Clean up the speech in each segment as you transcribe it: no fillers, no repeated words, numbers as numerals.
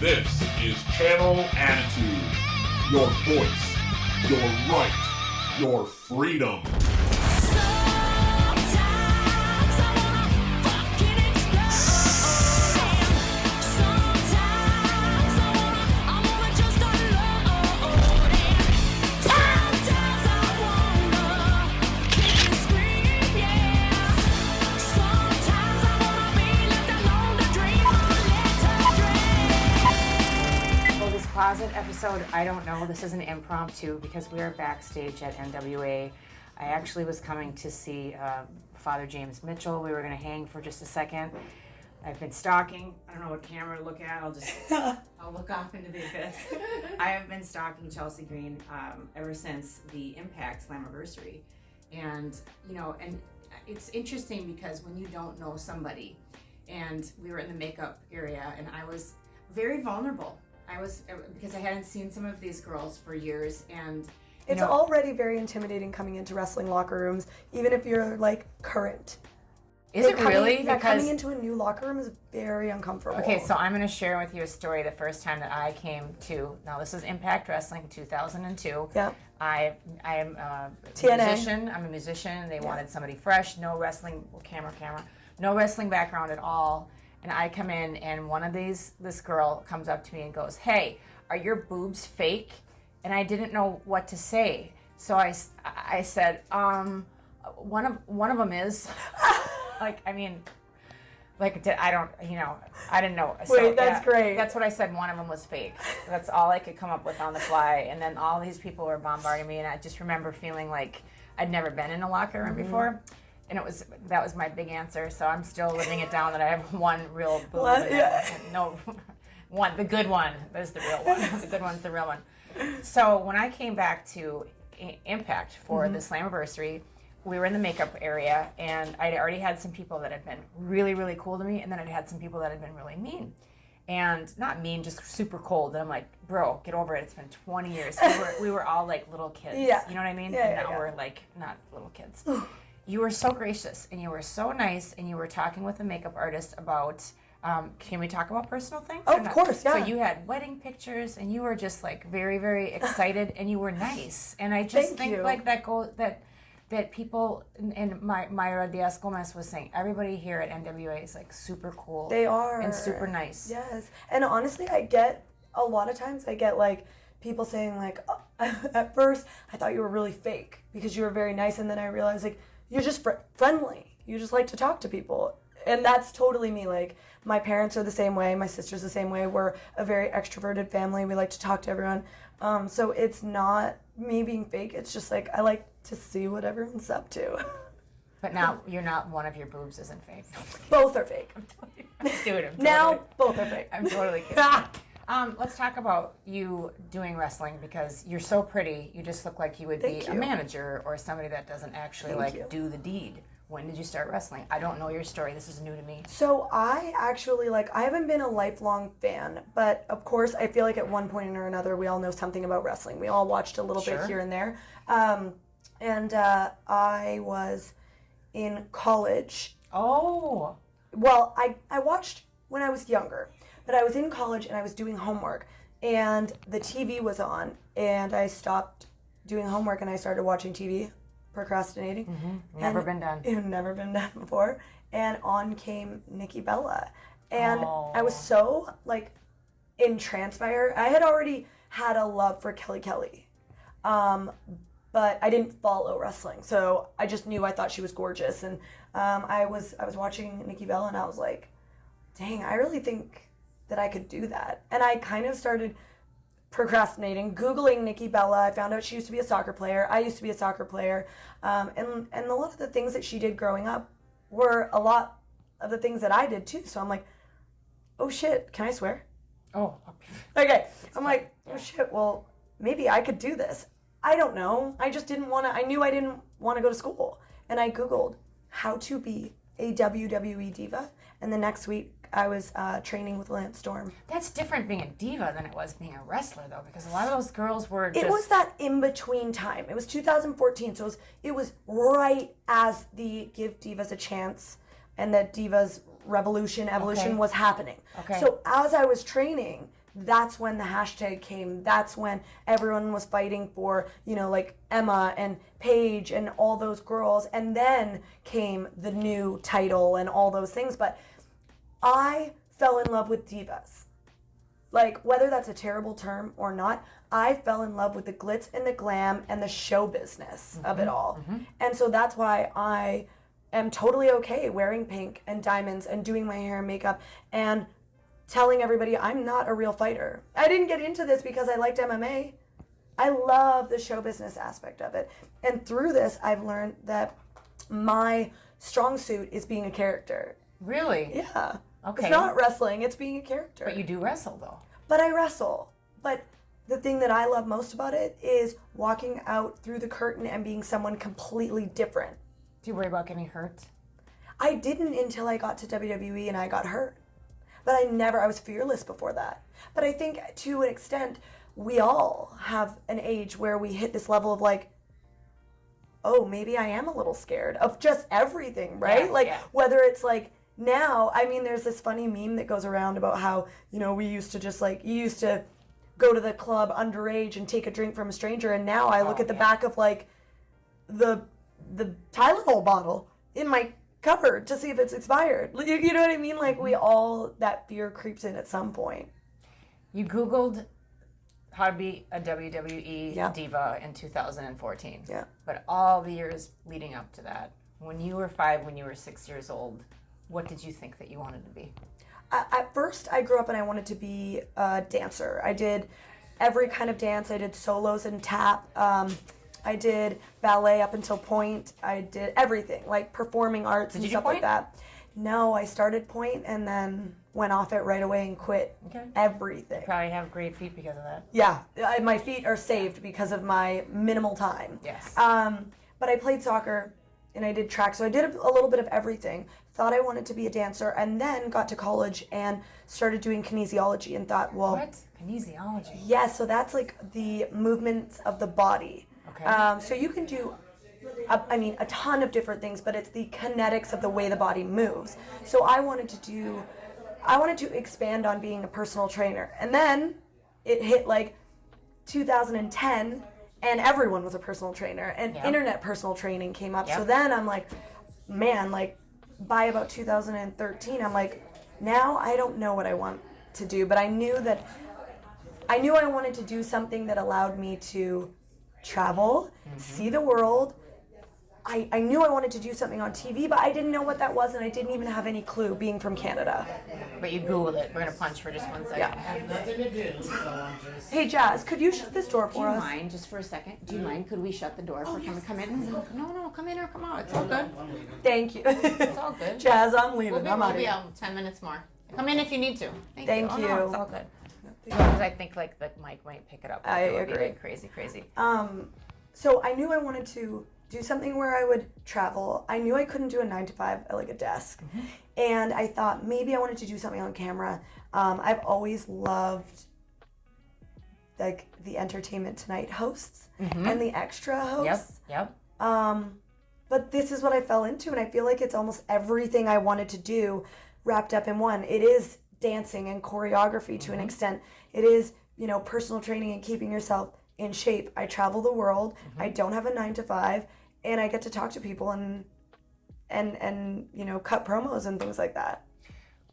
This is Channel Attitude. Your voice, your right, your freedom. Closet episode, I don't know. This is an impromptu because we are backstage at NWA. I actually was coming to see Father James Mitchell. We were going to hang for just a second. I've been stalking. I don't know what camera to look at. I'll look off into the abyss. I have been stalking Chealsea Green ever since the Impact Slammiversary. And, you know, and it's interesting because when you don't know somebody, and we were in the makeup area, and I was very vulnerable. Because I hadn't seen some of these girls for years, and it's already very intimidating coming into wrestling locker rooms, even if you're like current. Is it really? Yeah, coming into a new locker room is very uncomfortable. Okay, so I'm going to share with you a story. The first time that I came to, now this is Impact Wrestling 2002. Yeah. I am a TNA. musician. I'm a musician. They wanted somebody fresh, no wrestling camera, no wrestling background at all. And I come in, and this girl comes up to me and goes, "Hey, are your boobs fake?" And I didn't know what to say, so I said, one of them is." I didn't know. So, wait, that's great. That's what I said. One of them was fake. That's all I could come up with on the fly. And then all these people were bombarding me, and I just remember feeling like I'd never been in a locker room before. And that was my big answer. So I'm still living it down that I have one real boob. The good one. That's the real one. The good one's the real one. So when I came back to Impact for the Slammiversary, we were in the makeup area, and I'd already had some people that had been really, really cool to me, and then I'd had some people that had been really mean. And not mean, just super cold. And I'm like, bro, get over it. It's been 20 years. We were all like little kids. Yeah. You know what I mean? Yeah, and now we're like not little kids. You were so gracious, and you were so nice, and you were talking with a makeup artist about, can we talk about personal things? Oh, of course, yeah. So you had wedding pictures, and you were just like very, very excited, and you were nice. And I just think like that people, and Mayra Diaz-Gomez was saying, everybody here at NWA is like super cool. They are. And super nice. Yes. And honestly, a lot of times I get like, people saying like, oh, at first I thought you were really fake because you were very nice, and then I realized like, you're just friendly. You just like to talk to people. And that's totally me. Like, my parents are the same way. My sister's the same way. We're a very extroverted family. We like to talk to everyone. So it's not me being fake. It's just like, I like to see what everyone's up to. But now, you're not, one of your boobs isn't fake. Both are fake. Now, both are fake. I'm totally kidding. Let's talk about you doing wrestling, because you're so pretty. You just look like you would be a manager or somebody that doesn't actually do the deed. When did you start wrestling? I don't know your story. This is new to me. So I actually, I haven't been a lifelong fan, but of course I feel like at one point or another we all know something about wrestling. We all watched a little bit here and there. And I was in college. Oh. Well, I watched when I was younger. But I was in college, and I was doing homework, and the TV was on, and I stopped doing homework, and I started watching TV, procrastinating. Mm-hmm. Never been done. Never been done before. And on came Nikki Bella. And I was so, entranced by her. I had already had a love for Kelly. But I didn't follow wrestling, so I just knew I thought she was gorgeous. And I was watching Nikki Bella, and I was like, dang, I really think that I could do that. And I kind of started procrastinating, Googling Nikki Bella. I found out she used to be a soccer player. I used to be a soccer player. And a lot of the things that she did growing up were a lot of the things that I did too. So I'm like, oh shit, can I swear? Oh. Okay. I'm like, oh shit, well, maybe I could do this. I don't know. I just didn't want to, I knew I didn't want to go to school. And I Googled how to be a WWE diva. And the next week, I was training with Lance Storm. That's different being a diva than it was being a wrestler, though, because a lot of those girls were just... It was that in-between time. It was 2014, so it was right as the Give Divas a Chance and the Divas evolution was happening. Okay. So as I was training, that's when the hashtag came. That's when everyone was fighting for, like Emma and Paige and all those girls. And then came the new title and all those things. But I fell in love with divas. Like, whether that's a terrible term or not, I fell in love with the glitz and the glam and the show business of it all. And so that's why I am totally okay wearing pink and diamonds and doing my hair and makeup and telling everybody I'm not a real fighter. I didn't get into this because I liked MMA. I love the show business aspect of it. And through this, I've learned that my strong suit is being a character. Really? Yeah. Okay. It's not wrestling, it's being a character. But you do wrestle, though. But I wrestle. But the thing that I love most about it is walking out through the curtain and being someone completely different. Do you worry about getting hurt? I didn't until I got to WWE and I got hurt. But I was fearless before that. But I think to an extent, we all have an age where we hit this level of like, oh, maybe I am a little scared of just everything, right? Whether it's like, now, I mean, there's this funny meme that goes around about how, we used to just like, you used to go to the club underage and take a drink from a stranger, and now I look at the back of like the Tylenol bottle in my cupboard to see if it's expired. You know what I mean? Like, we all, that fear creeps in at some point. You Googled how to be a WWE diva in 2014. Yeah. But all the years leading up to that, when you were 5, when you were 6 years old, what did you think that you wanted to be? At first, I grew up and I wanted to be a dancer. I did every kind of dance. I did solos and tap. I did ballet up until point. I did everything, like performing arts and stuff like that. No, I started point and then went off it right away and quit everything. You probably have great feet because of that. Yeah, my feet are saved because of my minimal time. Yes. But I played soccer and I did track, so I did a little bit of everything. Thought I wanted to be a dancer, and then got to college and started doing kinesiology and thought, well... What? Kinesiology? Yeah, so that's like the movements of the body. Okay. So you can do, a ton of different things, but it's the kinetics of the way the body moves. So I wanted to expand on being a personal trainer. And then it hit like 2010, and everyone was a personal trainer, and internet personal training came up. So then I'm like, man, like by about 2013, I'm like, now I don't know what I want to do, but I knew I wanted to do something that allowed me to travel, see the world. I knew I wanted to do something on TV, but I didn't know what that was, and I didn't even have any clue, being from Canada. But you Googled it. We're going to punch for just 1 second. Yeah. Hey, Jazz, could you shut this door for us? Do you mind, just for a second? Do you mind? Could we shut the door for come in? No, come in or come out. It's all good. Thank you. It's all good. Jazz, I'm leaving. We'll be out 10 minutes more. Come in if you need to. Thank you. No, it's all good. Because I think like the mic might pick it up. I agree. agree. Like crazy. So I knew I wanted to do something where I would travel. I knew I couldn't do a 9-to-5 at like a desk. And I thought maybe I wanted to do something on camera. I've always loved like the Entertainment Tonight hosts and the extra hosts. Yep. But this is what I fell into, and I feel like it's almost everything I wanted to do wrapped up in one. It is dancing and choreography to an extent. It is, personal training and keeping yourself in shape. I travel the world. I don't have a 9-to-5, and I get to talk to people and cut promos and things like that.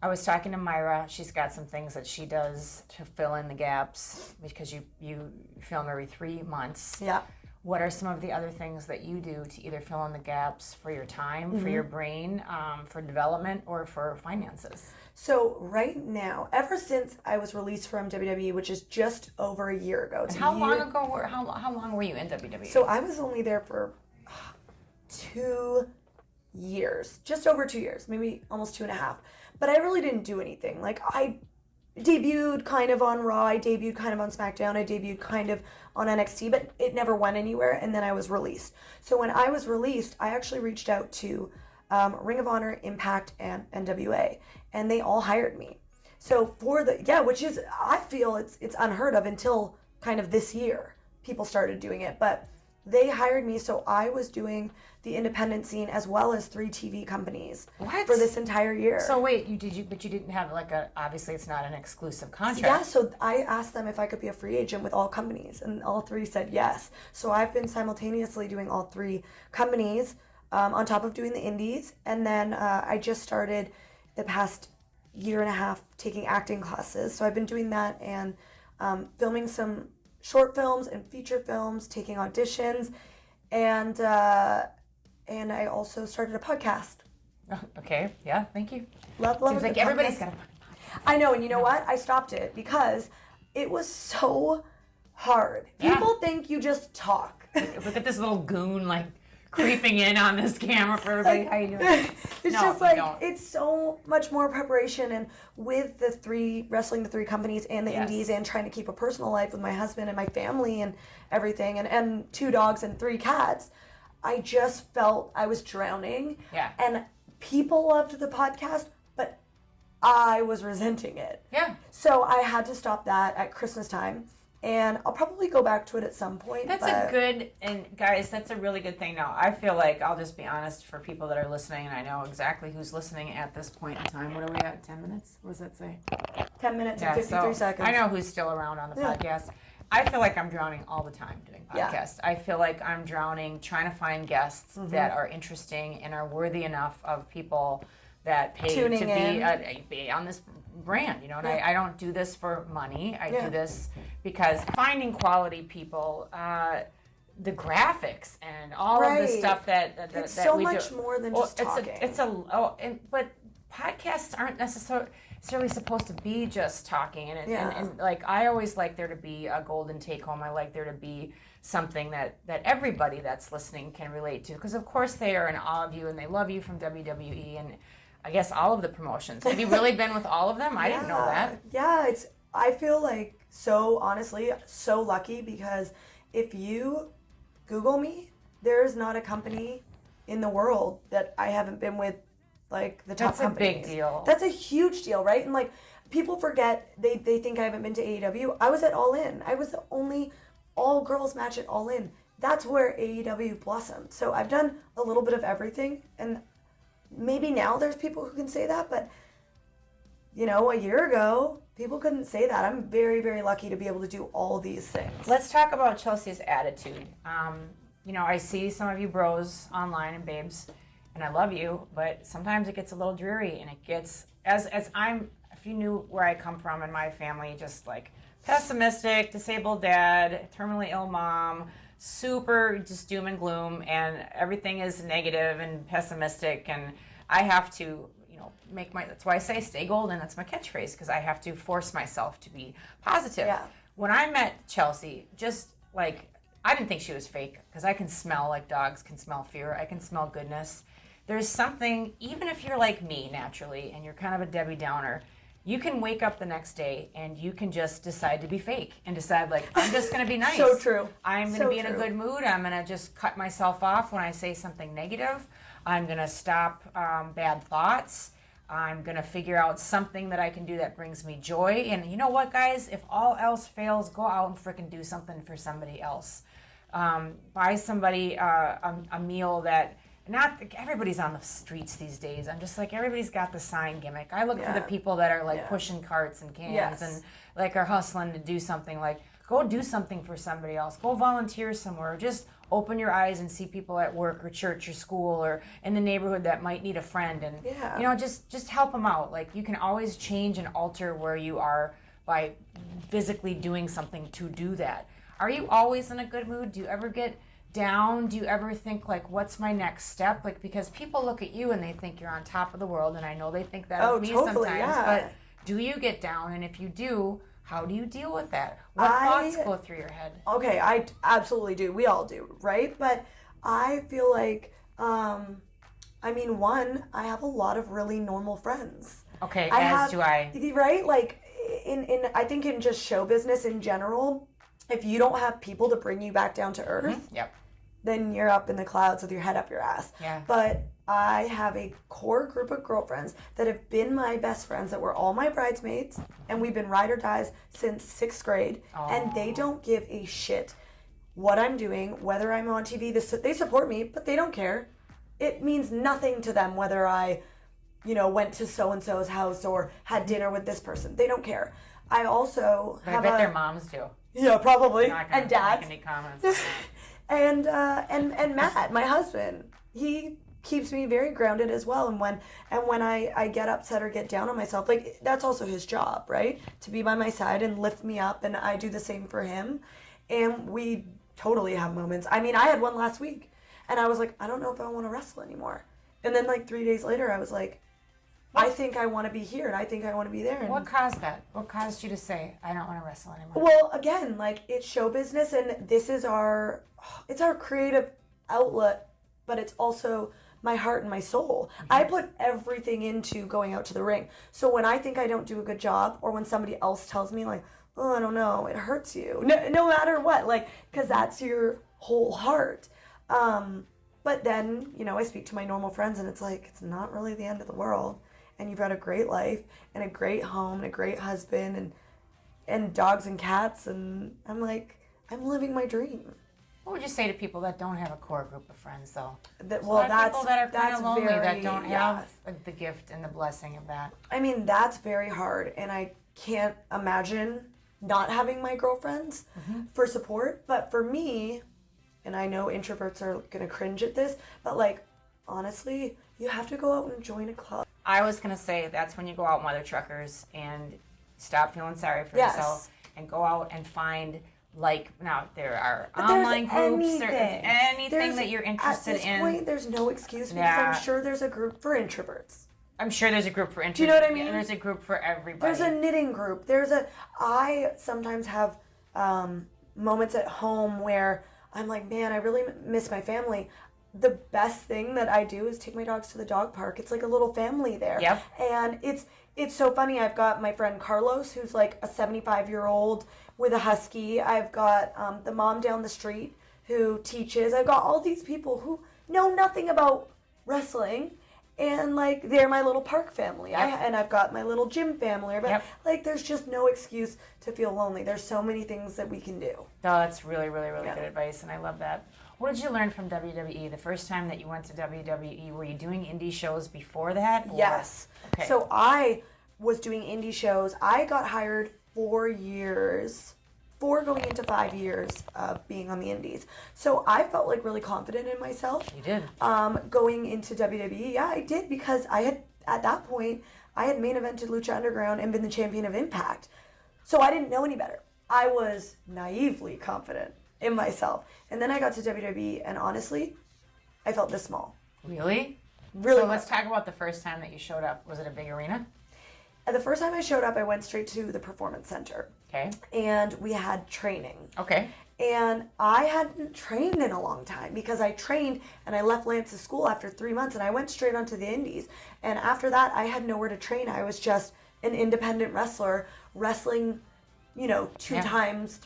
I was talking to Myra. She's got some things that she does to fill in the gaps because you film every 3 months. Yeah. What are some of the other things that you do to either fill in the gaps for your time, for your brain, for development, or for finances? So right now, ever since I was released from WWE, which is just over a year ago. How long were you in WWE? So I was only there for 2 years, just over 2 years, maybe almost 2.5. But I really didn't do anything. Like, I debuted kind of on Raw, I debuted kind of on SmackDown, I debuted kind of on NXT, but it never went anywhere, and then I was released. So when I was released, I actually reached out to Ring of Honor, Impact, and NWA, and they all hired me. So which is, I feel it's unheard of until kind of this year, people started doing it. But they hired me, so I was doing the independent scene as well as 3 TV companies What? for this entire year. So wait, but you didn't have like obviously it's not an exclusive contract. Yeah, so I asked them if I could be a free agent with all companies, and all 3 said yes. So I've been simultaneously doing all 3 companies on top of doing the indies, and then I just started the past year and a half taking acting classes. So I've been doing that and filming some short films and feature films, taking auditions, and I also started a podcast. Oh, okay, yeah, thank you. Love Seems like everybody's got a podcast. I know, and you know what? I stopped it because it was so hard. Yeah. People think you just talk. Look at this little goon like creeping in on this camera for everybody. How you doing? It's No, just you like don't. it's so much more preparation, and with wrestling the 3 companies and the Yes. indies, and trying to keep a personal life with my husband and my family and everything, and 2 dogs and 3 cats, I just felt I was drowning. Yeah. And people loved the podcast, but I was resenting it. Yeah. So I had to stop that at Christmas time, and I'll probably go back to it at some point. That's but a good, and guys, that's a really good thing now. I feel like, I'll just be honest for people that are listening, and I know exactly who's listening at this point in time. What are we at, 10 minutes? What does that say? 10 minutes and 53 seconds. I know who's still around on the podcast. I feel like I'm drowning all the time doing podcasts. I feel like I'm drowning trying to find guests that are interesting and are worthy enough of people that pay Tuning to be on this brand, you know. And I don't do this for money. I do this because finding quality people, the graphics and all of the stuff that it's that so we much do. more than Well, just talking. But podcasts aren't necessarily supposed to be just talking, and like I always like there to be a golden take home. I like there to be something that everybody that's listening can relate to, because of course they are in awe of you and they love you from WWE and I guess all of the promotions. Have you really been with all of them? I didn't know that. Yeah, I feel like so honestly so lucky, because if you Google me, there is not a company in the world that I haven't been with, like the top companies. That's a big deal. That's a huge deal, right? And like people forget, they think I haven't been to AEW. I was at All In. I was the only all girls match at All In. That's where AEW blossomed. So I've done a little bit of everything, and maybe now there's people who can say that, but you know, a year ago people couldn't say that. I'm very, very lucky to be able to do all these things. Let's talk about Chealsea's attitude. You know, I see some of you bros online and babes, and I love you, but sometimes it gets a little dreary, and it gets, if you knew where I come from and my family, just like pessimistic, disabled dad, terminally ill mom, super just doom and gloom, and everything is negative and pessimistic, and I have to, you know, that's why I say stay golden, that's my catchphrase, because I have to force myself to be positive. Yeah. When I met Chealsea, just like, I didn't think she was fake, because I can smell, like dogs can smell fear, I can smell goodness. There's something, even if you're like me naturally, and you're kind of a Debbie Downer, you can wake up the next day and you can just decide to be fake and decide, like, I'm just going to be nice. So true. I'm going to be in a good mood. I'm going to just cut myself off when I say something negative. I'm going to stop bad thoughts. I'm going to figure out something that I can do that brings me joy. And you know what, guys? If all else fails, go out and frickin' do something for somebody else. Buy somebody a meal that... Not everybody's on the streets these days. I'm just like, everybody's got the sign gimmick. I look for the people that are like pushing carts and cans and like are hustling to do something. Like, go do something for somebody else. Go volunteer somewhere. Just open your eyes and see people at work or church or school or in the neighborhood that might need a friend, and you know, just help them out. Like, you can always change and alter where you are by physically doing something to do that. Are you always in a good mood? Do you ever get down? Do you ever think, like, what's my next step? Like, because people look at you and they think you're on top of the world, and I know they think that of me sometimes, but do you get down? And if you do, how do you deal with that? What thoughts go through your head? Okay, I absolutely do. We all do, right? But I feel like, I mean, one, I have a lot of really normal friends. Okay, do I. Right? Like, I think in just show business in general, if you don't have people to bring you back down to earth, then you're up in the clouds with your head up your ass. Yeah. But I have a core group of girlfriends that have been my best friends, that were all my bridesmaids, and we've been ride or dies since 6th grade, and they don't give a shit what I'm doing, whether I'm on TV. They support me, but they don't care. It means nothing to them whether I, went to so-and-so's house or had dinner with this person. They don't care. I also I bet their moms do. Yeah, probably. And dads. Make any comments. and Matt, my husband, he keeps me very grounded as well. And when I get upset or get down on myself, like, that's also his job, right? To be by my side and lift me up, and I do the same for him. And we totally have moments. I mean, I had one last week, and I was like, I don't know if I want to wrestle anymore. And then, like, 3 days later, I was like, I think I want to be here, and I think I want to be there. And what caused that? What caused you to say, I don't want to wrestle anymore? Well, again, like, it's show business, and this is it's our creative outlet, but it's also my heart and my soul. Mm-hmm. I put everything into going out to the ring. So when I think I don't do a good job, or when somebody else tells me, like, oh, I don't know, it hurts you. No matter what, like, because that's your whole heart. But then, I speak to my normal friends, and it's like, it's not really the end of the world. And you've got a great life, and a great home, and a great husband, and dogs and cats, and I'm like, I'm living my dream. What would you say to people that don't have a core group of friends, though? That's people that are kind of lonely, that don't have the gift and the blessing of that. I mean, that's very hard, and I can't imagine not having my girlfriends for support. But for me, and I know introverts are gonna cringe at this, but, like, honestly, you have to go out and join a club. I was gonna say that's when you go out with other truckers and stop feeling sorry for yourself and go out and find, like, now there are online groups or anything that you're interested in. At this point, there's no excuse because I'm sure there's a group for introverts. I'm sure there's a group for introverts. Do you know what I mean? There's a group for everybody. There's a knitting group. I sometimes have moments at home where I'm like, man, I really miss my family. The best thing that I do is take my dogs to the dog park. It's like a little family there. Yep. And it's so funny. I've got my friend Carlos, who's like a 75-year-old with a husky. I've got the mom down the street who teaches. I've got all these people who know nothing about wrestling, and, like, they're my little park family. Yep. And I've got my little gym family. Like, there's just no excuse to feel lonely. There's so many things that we can do. Oh, that's really, really, really good advice, and I love that. What did you learn from WWE? The first time that you went to WWE, were you doing indie shows before that? Or? Yes. Okay. So I was doing indie shows. I got hired 4 going into 5 years of being on the indies. So I felt, like, really confident in myself. You did. Going into WWE, yeah, I did, because at that point, I had main evented Lucha Underground and been the champion of Impact. So I didn't know any better. I was naively confident in myself. And then I got to WWE, and honestly, I felt this small. Really? Really. So let's talk about the first time that you showed up. Was it a big arena? The first time I showed up, I went straight to the Performance Center. Okay. And we had training. Okay. And I hadn't trained in a long time, because I trained and I left Lance's school after 3 months, and I went straight onto the indies. And after that, I had nowhere to train. I was just an independent wrestler wrestling, 3 times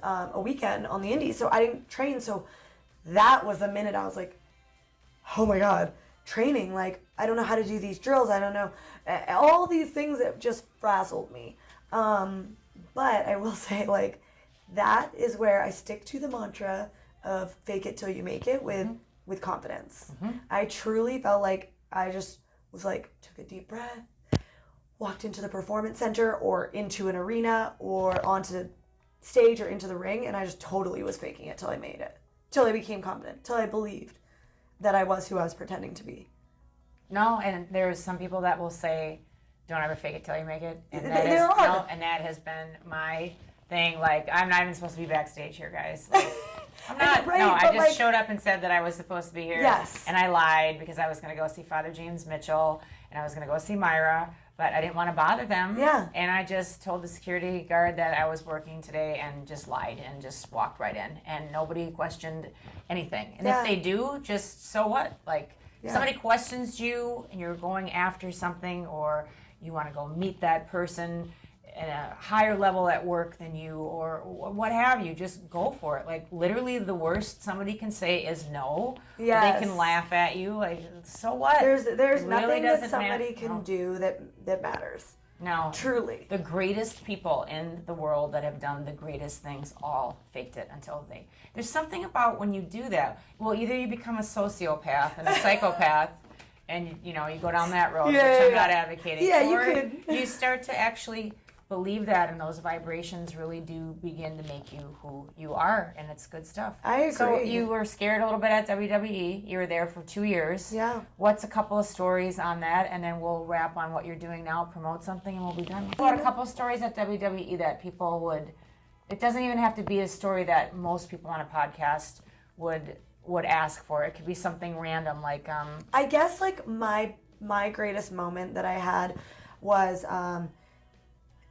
a weekend on the indies. So I didn't train. So that was the minute I was like, oh my God, training. Like, I don't know how to do these drills. I don't know. All these things that just frazzled me. But I will say, like, that is where I stick to the mantra of fake it till you make it with confidence. Mm-hmm. I truly felt like I just was like, took a deep breath, walked into the Performance Center or into an arena or onto the stage or into the ring, and I just totally was faking it till I made it. Till I became confident. Till I believed that I was who I was pretending to be. No, and there's some people that will say, don't ever fake it till you make it. And that has been my thing. Like, I'm not even supposed to be backstage here, guys. Like, I'm not. Right, no, I just showed up and said that I was supposed to be here. Yes. And I lied because I was going to go see Father James Mitchell and I was going to go see Myra, but I didn't want to bother them. Yeah. And I just told the security guard that I was working today and just lied and just walked right in. And nobody questioned anything. And if they do, just so what? Like, somebody questions you and you're going after something, or you want to go meet that person at a higher level at work than you, or what have you, just go for it. Like, literally the worst somebody can say is no. Yes. They can laugh at you. Like, so what? There's really nothing that somebody can do that matters. No. Truly. The greatest people in the world that have done the greatest things all faked it until they... There's something about when you do that. Well, either you become a sociopath and a psychopath and, you go down that road, which I'm not advocating. Yeah, or you could. You start to actually believe that, and those vibrations really do begin to make you who you are, and it's good stuff. I agree. So you were scared a little bit at WWE. You were there for 2 years. Yeah. What's a couple of stories on that, and then we'll wrap on what you're doing now, promote something, and we'll be done. What a couple of stories at WWE that people would... It doesn't even have to be a story that most people on a podcast would ask for. It could be something random, like... I guess, like, my greatest moment that I had was...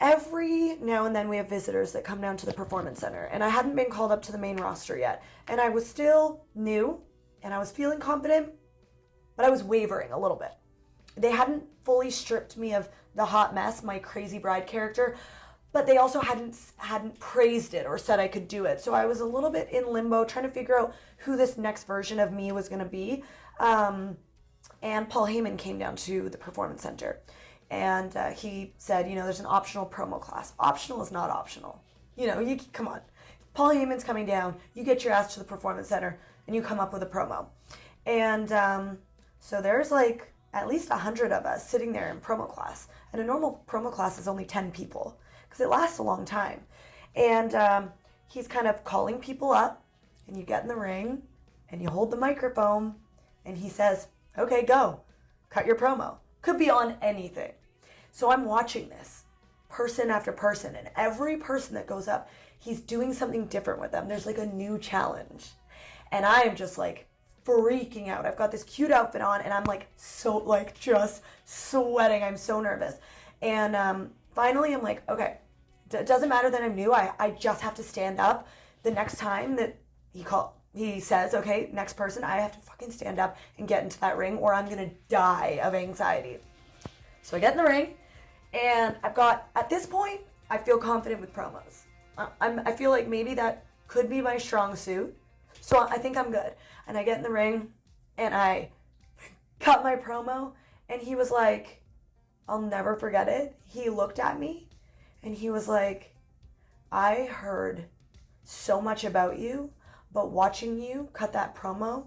every now and then we have visitors that come down to the Performance Center, and I hadn't been called up to the main roster yet, and I was still new, and I was feeling confident, but I was wavering a little bit. They hadn't fully stripped me of the hot mess, my crazy bride character, but they also hadn't praised it or said I could do it, so I was a little bit in limbo trying to figure out who this next version of me was going to be, and Paul Heyman came down to the Performance Center. And he said, there's an optional promo class. Optional is not optional. You come on. Paul Heyman's coming down. You get your ass to the Performance Center, and you come up with a promo. And so there's like at least 100 of us sitting there in promo class. And a normal promo class is only 10 people because it lasts a long time. And he's kind of calling people up, and you get in the ring, and you hold the microphone, and he says, okay, go. Cut your promo. Could be on anything. So I'm watching this person after person, and every person that goes up, he's doing something different with them. There's like a new challenge. And I am just like freaking out. I've got this cute outfit on, and I'm like so like just sweating. I'm so nervous. And finally I'm like, okay, it doesn't matter that I'm new. I just have to stand up. The next time that he says, okay, next person, I have to fucking stand up and get into that ring or I'm going to die of anxiety. So I get in the ring, and at this point, I feel confident with promos. I feel like maybe that could be my strong suit. So I think I'm good. And I get in the ring, and I cut my promo, and he was like, I'll never forget it. He looked at me, and he was like, I heard so much about you, but watching you cut that promo,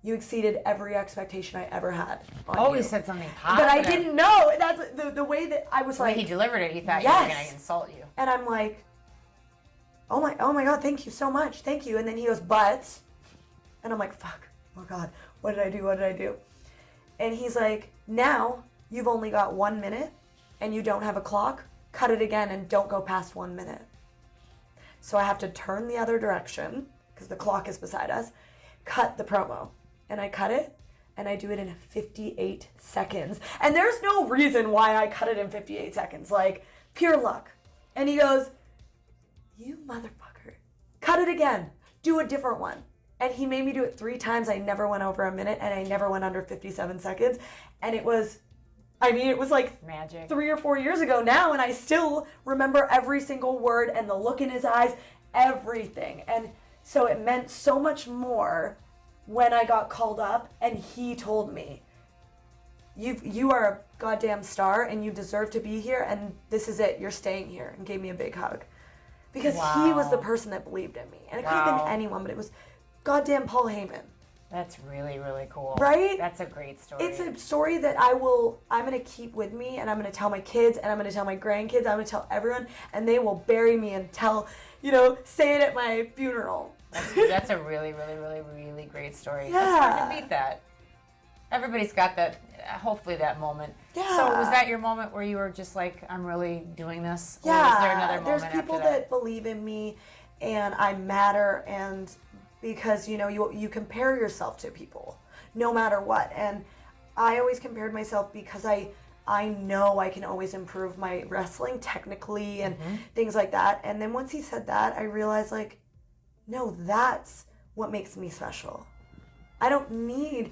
you exceeded every expectation I ever had on you. He said something positive. But I didn't know. That's the way that I was like... The way he delivered it, he thought yes. you were going to insult you. And I'm like, oh my God, thank you so much. Thank you. And then he goes, but... And I'm like, fuck. Oh God, what did I do? And he's like, now you've only got 1 minute and you don't have a clock. Cut it again and don't go past 1 minute. So I have to turn the other direction because the clock is beside us. Cut the promo. And I cut it, and I do it in 58 seconds. And there's no reason why I cut it in 58 seconds. Like, pure luck. And he goes, you motherfucker. Cut it again. Do a different one. And he made me do it 3 times. I never went over a minute, and I never went under 57 seconds. And it was like magic. 3 or 4 years ago now, and I still remember every single word and the look in his eyes, everything. And so it meant so much more when I got called up and he told me, you are a goddamn star and you deserve to be here and this is it, you're staying here, and gave me a big hug. Because he was the person that believed in me. And it could have been anyone, but it was goddamn Paul Heyman. That's really, really cool. Right? That's a great story. It's a story that I'm going to keep with me, and I'm going to tell my kids, and I'm going to tell my grandkids, I'm going to tell everyone, and they will bury me and say it at my funeral. That's a really, really, really, really great story. Yeah. It's hard to beat that. Everybody's got that, hopefully that moment. Yeah. So was that your moment where you were just like, I'm really doing this? Yeah. Or was there another moment There's people after that? that believe in me, and I matter, and because, you compare yourself to people, no matter what. And I always compared myself because I know I can always improve my wrestling technically and things like that. And then once he said that, I realized, like, no, that's what makes me special. I don't need,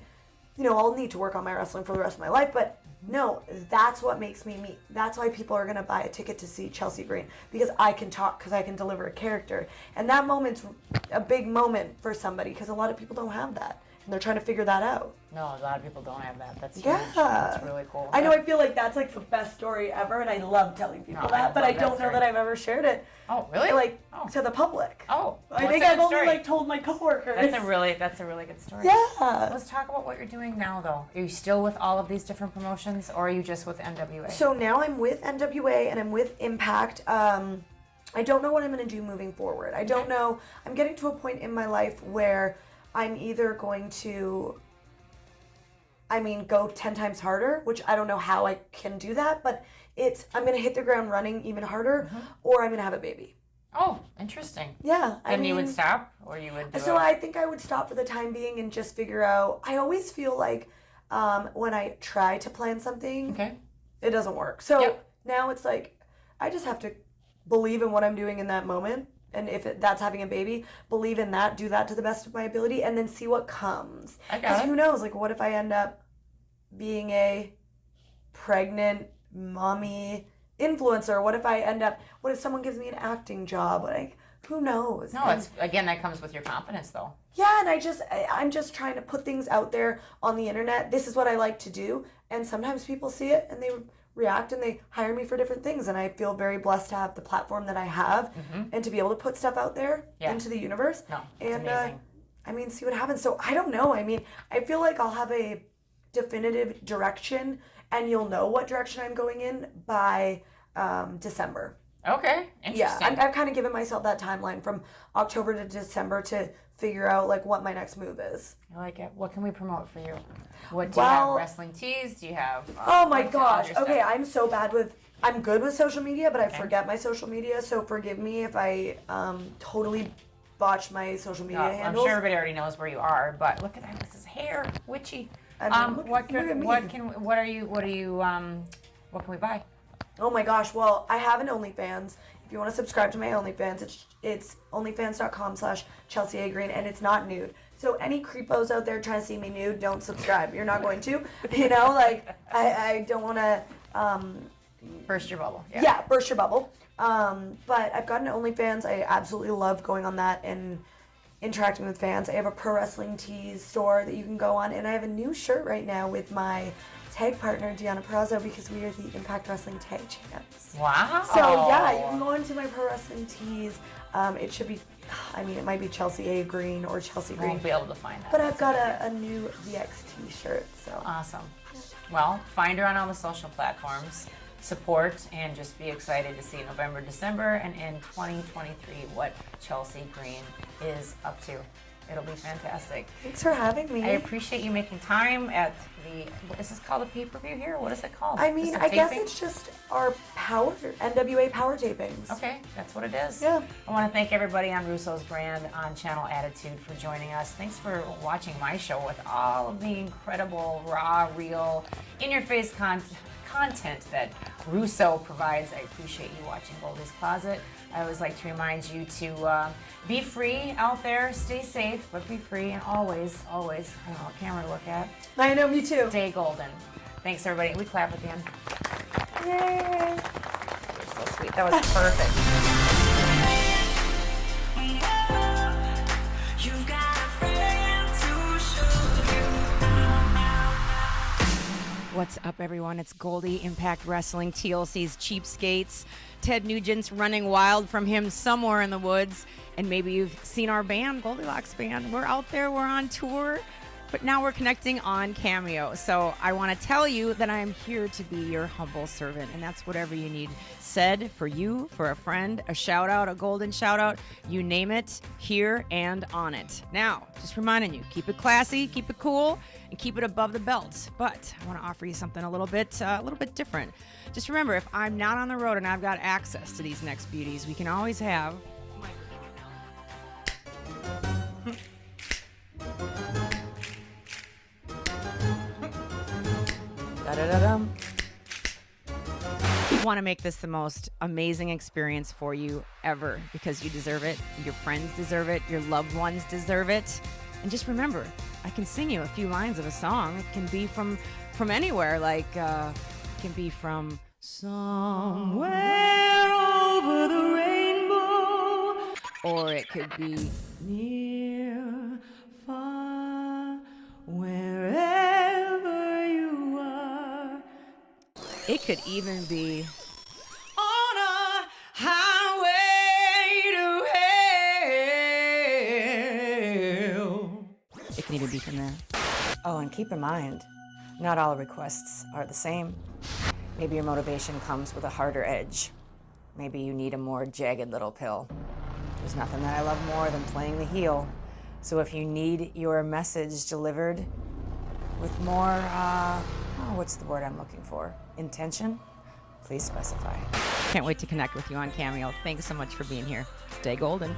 I'll need to work on my wrestling for the rest of my life, but no, that's what makes me me. That's why people are going to buy a ticket to see Chealsea Green, because I can talk, because I can deliver a character. And that moment's a big moment for somebody, because a lot of people don't have that. they're trying to figure that out. No, a lot of people don't have that. That's huge. Yeah. That's really cool. I know, I feel like that's like the best story ever, and I love telling people that, but I don't know that I've ever shared it. Oh, really? Like, to the public. Oh, I think I've only like told my coworkers. That's a really good story. Yeah. Let's talk about what you're doing now, though. Are you still with all of these different promotions, or are you just with NWA? So now I'm with NWA and I'm with Impact. I don't know what I'm going to do moving forward. I don't know. I'm getting to a point in my life where I'm either going to, go 10 times harder, which I don't know how I can do that, but I'm going to hit the ground running even harder, or I'm going to have a baby. Oh, interesting. Yeah. And you would stop, or you would do I think I would stop for the time being and just figure out, I always feel like when I try to plan something, it doesn't work. So now it's like, I just have to believe in what I'm doing in that moment. And if that's having a baby, believe in that, do that to the best of my ability, and then see what comes. Because who knows? Like, what if I end up being a pregnant mommy influencer? What if someone gives me an acting job? Like, who knows? No, that comes with your confidence, though. Yeah, and I'm just trying to put things out there on the internet. This is what I like to do, and sometimes people see it and they react and they hire me for different things, and I feel very blessed to have the platform that I have and to be able to put stuff out there into the universe. No, it's amazing. See what happens. So I don't know. I feel like I'll have a definitive direction, and you'll know what direction I'm going in by December. Okay, interesting. Yeah, I've kind of given myself that timeline from October to December to figure out like what my next move is. I like it. What can we promote for you? What do you have? Wrestling tees? Do you have? Oh my gosh. Okay, I'm good with social media, but I forget my social media, so forgive me if I totally botch my social media handles. I'm sure everybody already knows where you are, but look at that. This is hair, witchy. What can we buy? Oh my gosh, well, I have an OnlyFans. If you want to subscribe to my OnlyFans, it's onlyfans.com/Chealsea Green, and it's not nude. So any creepos out there trying to see me nude, don't subscribe. You're not going to. I don't want to... burst your bubble. Yeah, burst your bubble. But I've got an OnlyFans. I absolutely love going on that and interacting with fans. I have a pro wrestling tees store that you can go on, and I have a new shirt right now with my tag partner Deanna Perrazzo, because we are the Impact Wrestling Tag Champs. Wow. So yeah, you can go into my pro wrestling tees. It should be, it might be Chealsea Green or Chealsea Green. Won't be able to find that. But I've got a new VXT shirt. So awesome. Well, find her on all the social platforms. Support and just be excited to see November, December, and in 2023 what Chealsea Green is up to. It'll be fantastic. Thanks for having me. I appreciate you making time at is this called a pay-per-view here? What is it called? I guess it's just our NWA Power tapings. Okay, that's what it is. Yeah. I want to thank everybody on Russo's Brand on Channel Attitude for joining us. Thanks for watching my show with all of the incredible, raw, real, in-your-face content that Russo provides. I appreciate you watching Goldy's Closet. I always like to remind you to be free out there, stay safe, but be free, and always, I don't know what camera to look at. I know, me too. Stay golden. Thanks, everybody. We clap at the end. Yay! You're so sweet. That was perfect. You've got a friend to show you. What's up, everyone? It's Goldy, Impact Wrestling, TLC's Cheapskates. Ted Nugent's running wild from him somewhere in the woods. And maybe you've seen our band, Goldilocks Band. We're out there, we're on tour, but now we're connecting on Cameo. So I want to tell you that I'm here to be your humble servant, and that's whatever you need said for you, for a friend, a shout out, a golden shout out, you name it, here and on it. Now, just reminding you, keep it classy, keep it cool, and keep it above the belt. But I want to offer you something a little bit different. Just remember, if I'm not on the road and I've got access to these next beauties, we can always have Da-da-da-dum. I want to make this the most amazing experience for you ever, because you deserve it, your friends deserve it, your loved ones deserve it. And just remember, I can sing you a few lines of a song. It can be from anywhere, like it can be from Somewhere Over the Rainbow, or it could be Near, Far It could even be On a highway to hell. It can even be from there. Oh, and keep in mind, not all requests are the same. Maybe your motivation comes with a harder edge. Maybe you need a more jagged little pill. There's nothing that I love more than playing the heel. So if you need your message delivered with more, what's the word I'm looking for? Intention? Please specify. Can't wait to connect with you on Cameo. Thanks so much for being here. Stay golden.